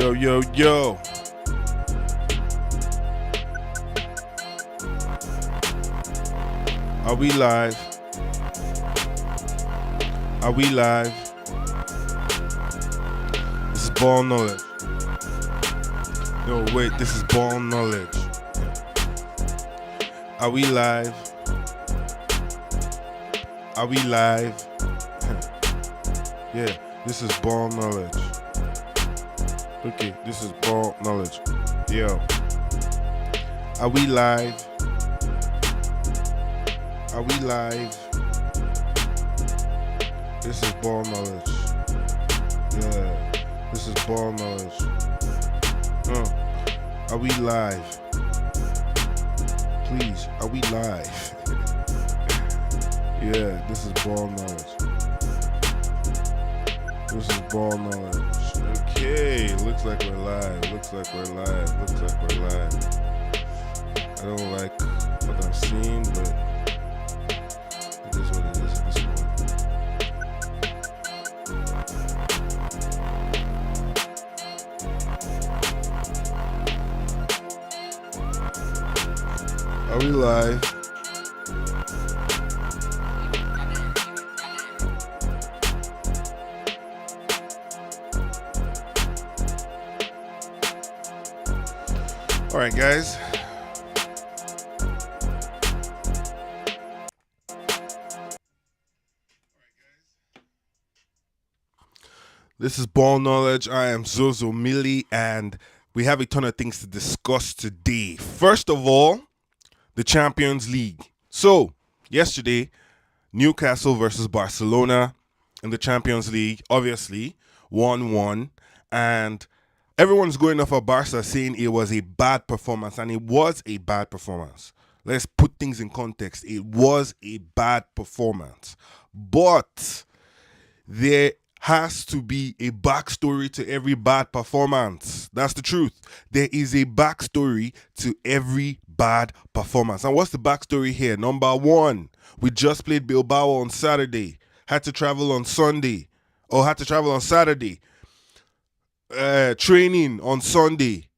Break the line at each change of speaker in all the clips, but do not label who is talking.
Yo, yo, yo. Are we live? Are we live? This is ball knowledge. No, wait, this is ball knowledge. Are we live? Are we live? Yeah, this is ball knowledge. Okay, this is ball knowledge. Yo. Are we live? Are we live? This is ball knowledge. Yeah, this is ball knowledge. Are we live? Please, are we live? Yeah, this is ball knowledge. This is ball knowledge. Okay, looks like we're live. Looks like we're live. Looks like we're live. I don't like what I'm seeing, but it is what it is at this point. Are we live? All right, guys. This is Ball Knowledge. I am Zozo Millie, and we have a ton of things to discuss today. First of all, the Champions League. So, yesterday, Newcastle versus Barcelona in the Champions League, obviously, 1-1. And everyone's going off of Barca saying it was a bad performance, and it was a bad performance. Let's put things in context. It was a bad performance. But there has to be a backstory to every bad performance. That's the truth. There is a backstory to every bad performance. And what's the backstory here? Number one, we just played Bilbao on Saturday. Had to travel on Sunday. Or had to travel on Saturday. Training on Sunday.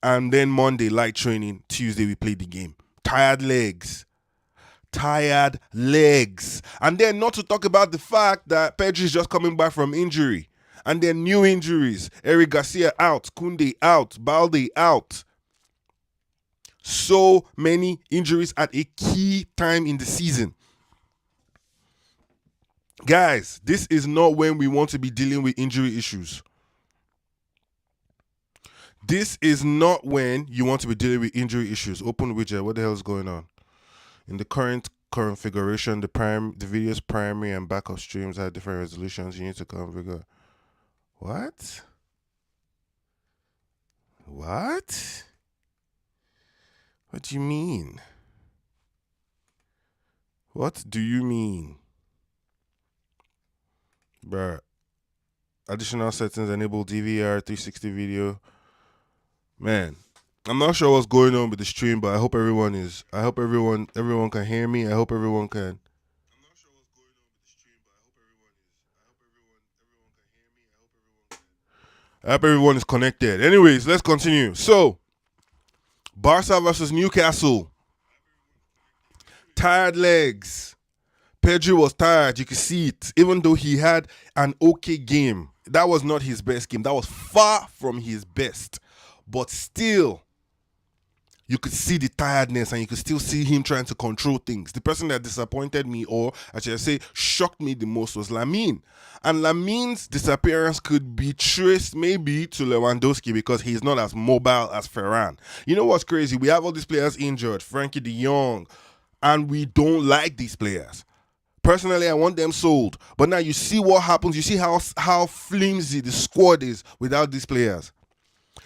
And then Monday, light training. Tuesday, we played the game. Tired legs. Tired legs. And then not to talk about the fact that Pedri is just coming back from injury. And then new injuries. Eric Garcia out. Koundé out. Balde out. So many injuries at a key time in the season. Guys, this is not when we want to be dealing with injury issues. This is not when you want to be dealing with injury issues. Open widget. What the hell is going on? In the current configuration, the video's primary and backup streams have different resolutions. You need to configure. What? What? What do you mean? What do you mean? Bruh. Additional settings enable DVR 360 video. Man. I'm not sure what's going on with the stream, but I hope everyone can hear me. I hope everyone can. I'm not sure what's going on with the stream, but I hope everyone is connected. Anyways, let's continue. So, Barca versus Newcastle. Tired legs. Pedri was tired. You could see it. Even though he had an okay game, that was not his best game. That was far from his best. But still, you could see the tiredness, and you could still see him trying to control things. The person that disappointed me, or I should say shocked me the most, was Lamine. And Lamine's disappearance could be traced maybe to Lewandowski because he's not as mobile as Ferran. You know what's crazy? We have all these players injured, Frankie de Jong, and we don't like these players. Personally, I want them sold. But now you see what happens. You see how flimsy the squad is without these players.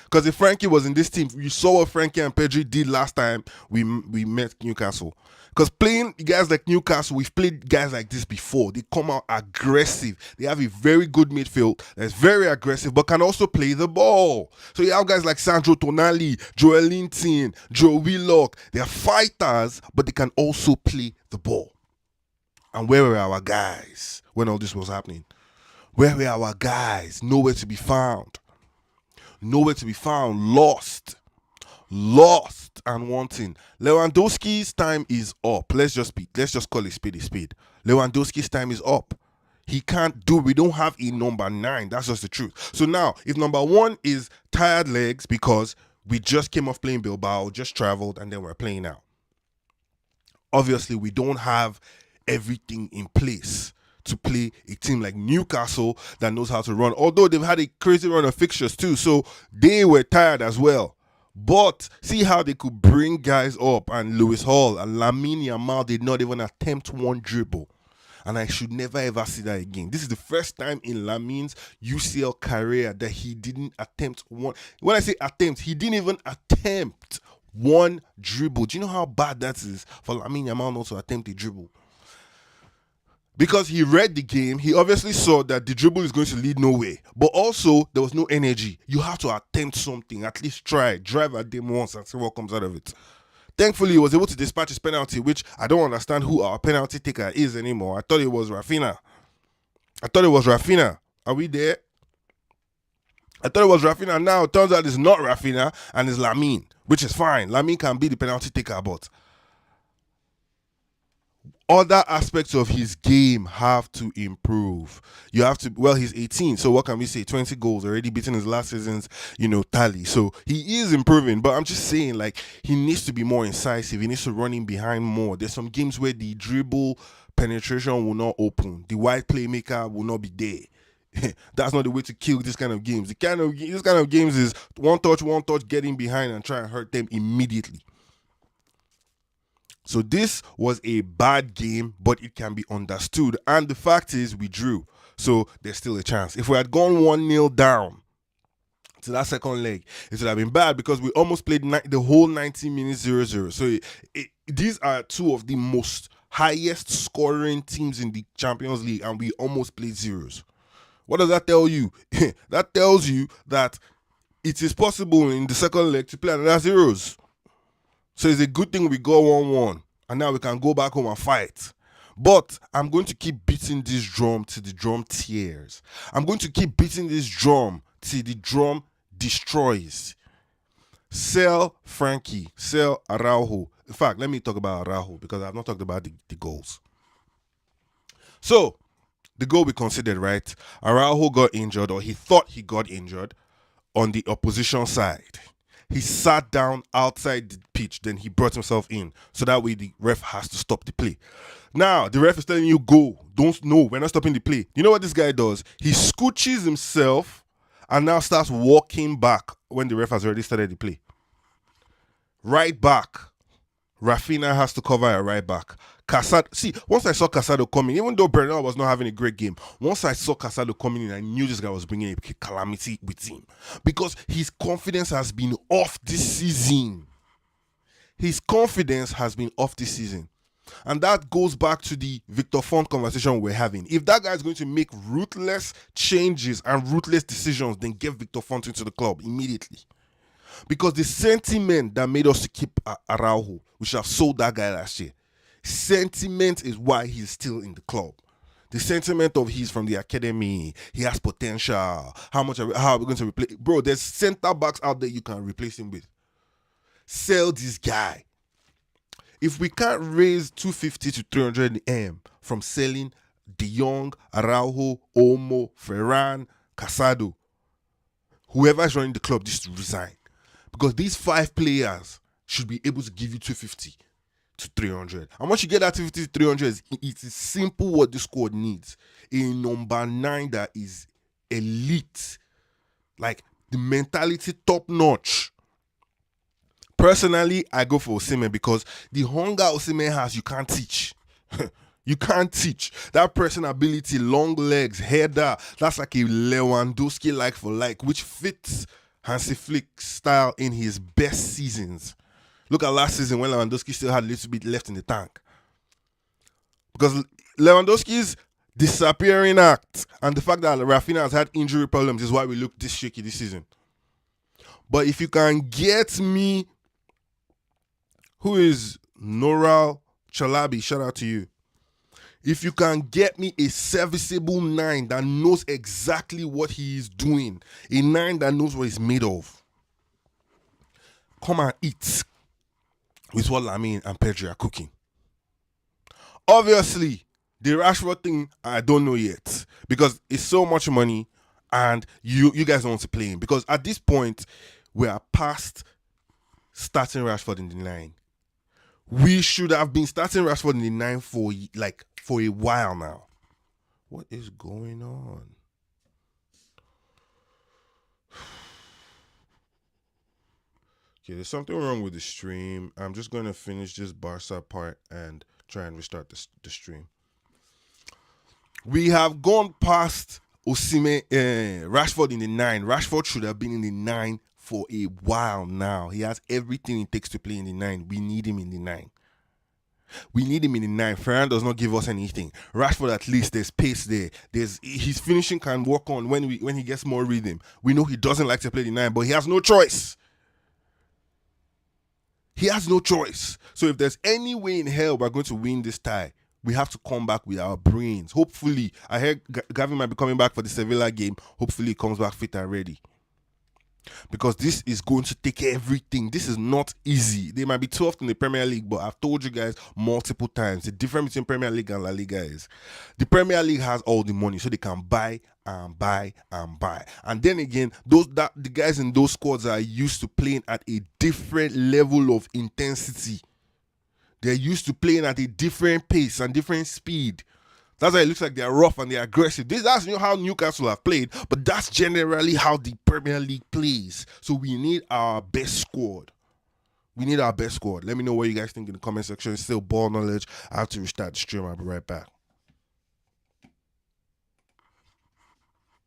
Because if Frankie was in this team, you saw what Frankie and Pedri did last time we met Newcastle. Because playing guys like Newcastle, we've played guys like this before. They come out aggressive. They have a very good midfield that's very aggressive, but can also play the ball. So you have guys like Sandro Tonali, Joel Linton, Joe Willock. They are fighters, but they can also play the ball. And where were our guys when all this was happening? Where were our guys? Nowhere to be found. nowhere to be found, lost and wanting. Lewandowski's time is up. Let's just call it spade a spade. Lewandowski's time is up. He can't do. We don't have a number 9. That's just the truth. So now, if number 1 is tired legs because we just came off playing Bilbao, just traveled, and then we're playing now. Obviously, we don't have everything in place to play a team like Newcastle that knows how to run. Although they've had a crazy run of fixtures too, so they were tired as well. But see how they could bring guys up, and Lewis Hall and Lamine Yamal did not even attempt one dribble. And I should never ever see that again. This is the first time in Lamine's UCL career that he didn't attempt one. When I say attempt, he didn't even attempt one dribble. Do you know how bad that is for Lamine Yamal not to attempt a dribble? Because he read the game, he obviously saw that the dribble is going to lead nowhere. But also, there was no energy. You have to attempt something, at least try. Drive at them once and see what comes out of it. Thankfully, he was able to dispatch his penalty, which I don't understand who our penalty taker is anymore. I thought it was Rafinha. Are we there? I thought it was Rafinha. Now it turns out it's not Rafinha and it's Lamine, which is fine. Lamine can be the penalty taker, but other aspects of his game have to improve. You have to, well, he's 18, so what can we say? 20 goals, already beating his last season's, tally. So he is improving, but I'm just saying, like, he needs to be more incisive. He needs to run in behind more. There's some games where the dribble penetration will not open. The wide playmaker will not be there. That's not the way to kill this kind of games. This kind of games is one touch, getting behind and try and hurt them immediately. So this was a bad game, but it can be understood. And the fact is, we drew. So there's still a chance. If we had gone 1-0 down to that second leg, it would have been bad because we almost played the whole 90 minutes 0-0. So these are two of the most highest scoring teams in the Champions League, and we almost played zeros. What does that tell you? That tells you that it is possible in the second leg to play another zeros. So it's a good thing we got 1-1, and now we can go back home and fight. But I'm going to keep beating this drum till the drum tears. I'm going to keep beating this drum till the drum destroys. Sell Frankie, sell Araujo. In fact, let me talk about Araujo because I've not talked about the goals. So, the goal we considered, right? Araujo got injured, or he thought he got injured, on the opposition side. He sat down outside the pitch, then he brought himself in. So that way the ref has to stop the play. Now, the ref is telling you, go. We're not stopping the play. You know what this guy does? He scooches himself and now starts walking back when the ref has already started the play. Right back. Rafinha has to cover a right back. Casado. See, once I saw Casado coming, even though Bernal was not having a great game, once I saw Casado coming in, I knew this guy was bringing a calamity with him. Because his confidence has been off this season. And that goes back to the Victor Font conversation we're having. If that guy is going to make ruthless changes and ruthless decisions, then get Victor Font into the club immediately. Because the sentiment that made us to keep Araujo, we should have sold that guy last year. Sentiment is why he's still in the club. The sentiment of he's from the academy, he has potential. How are we going to replace? Bro, there's center backs out there you can replace him with. Sell this guy. If we can't raise 250 to 300 M from selling De Jong, Araujo, Olmo, Ferran, Casado, whoever is running the club just to resign. Because these 5 players should be able to give you 250 to 300. And once you get that 250 to 300, it is simple what the squad needs. A number 9 that is elite. Like, the mentality top notch. Personally, I go for OSIMHEN because the hunger OSIMHEN has, you can't teach. You can't teach. That personality, long legs, header, that's like a Lewandowski like for like, which fits Hansi Flick's style in his best seasons. Look at last season when Lewandowski still had a little bit left in the tank. Because Lewandowski's disappearing act and the fact that Rafinha has had injury problems is why we look this shaky this season. But if you can get me, who is Noral Chalabi, shout out to you. If you can get me a serviceable 9 that knows exactly what he is doing, a 9 that knows what he's made of, come and eat with what Lamine and Pedri are cooking. Obviously, the Rashford thing, I don't know yet, because it's so much money and you guys don't want to play him. Because at this point, we are past starting Rashford in the 9. We should have been starting Rashford in the 9 for a while now. What is going on? Okay, there's something wrong with the stream. I'm just going to finish this Barca part and try and restart the stream. We have gone past Rashford in the 9. Rashford should have been in the 9 for a while now. He has everything it takes to play in the 9. We need him in the 9. We need him in the 9. Ferran does not give us anything. Rashford, at least there's pace there. His finishing can work on when he gets more rhythm. We know he doesn't like to play the 9, but he has no choice. He has no choice. So if there's any way in hell we're going to win this tie, we have to come back with our brains. Hopefully, I heard Gavin might be coming back for the Sevilla game. Hopefully, he comes back fit and ready. Because this is going to take everything. This is not easy. They might be 12th in the Premier League, but I've told you guys multiple times, the difference between Premier League and La Liga is the Premier League has all the money, so they can buy and buy and buy. And then again, the guys in those squads are used to playing at a different level of intensity. They're used to playing at a different pace and different speed. That's why it looks like they're rough and they're aggressive. That's how Newcastle have played, but that's generally how the Premier League plays. So we need our best squad. We need our best squad. Let me know what you guys think in the comment section. Still ball knowledge. I have to restart the stream. I'll be right back.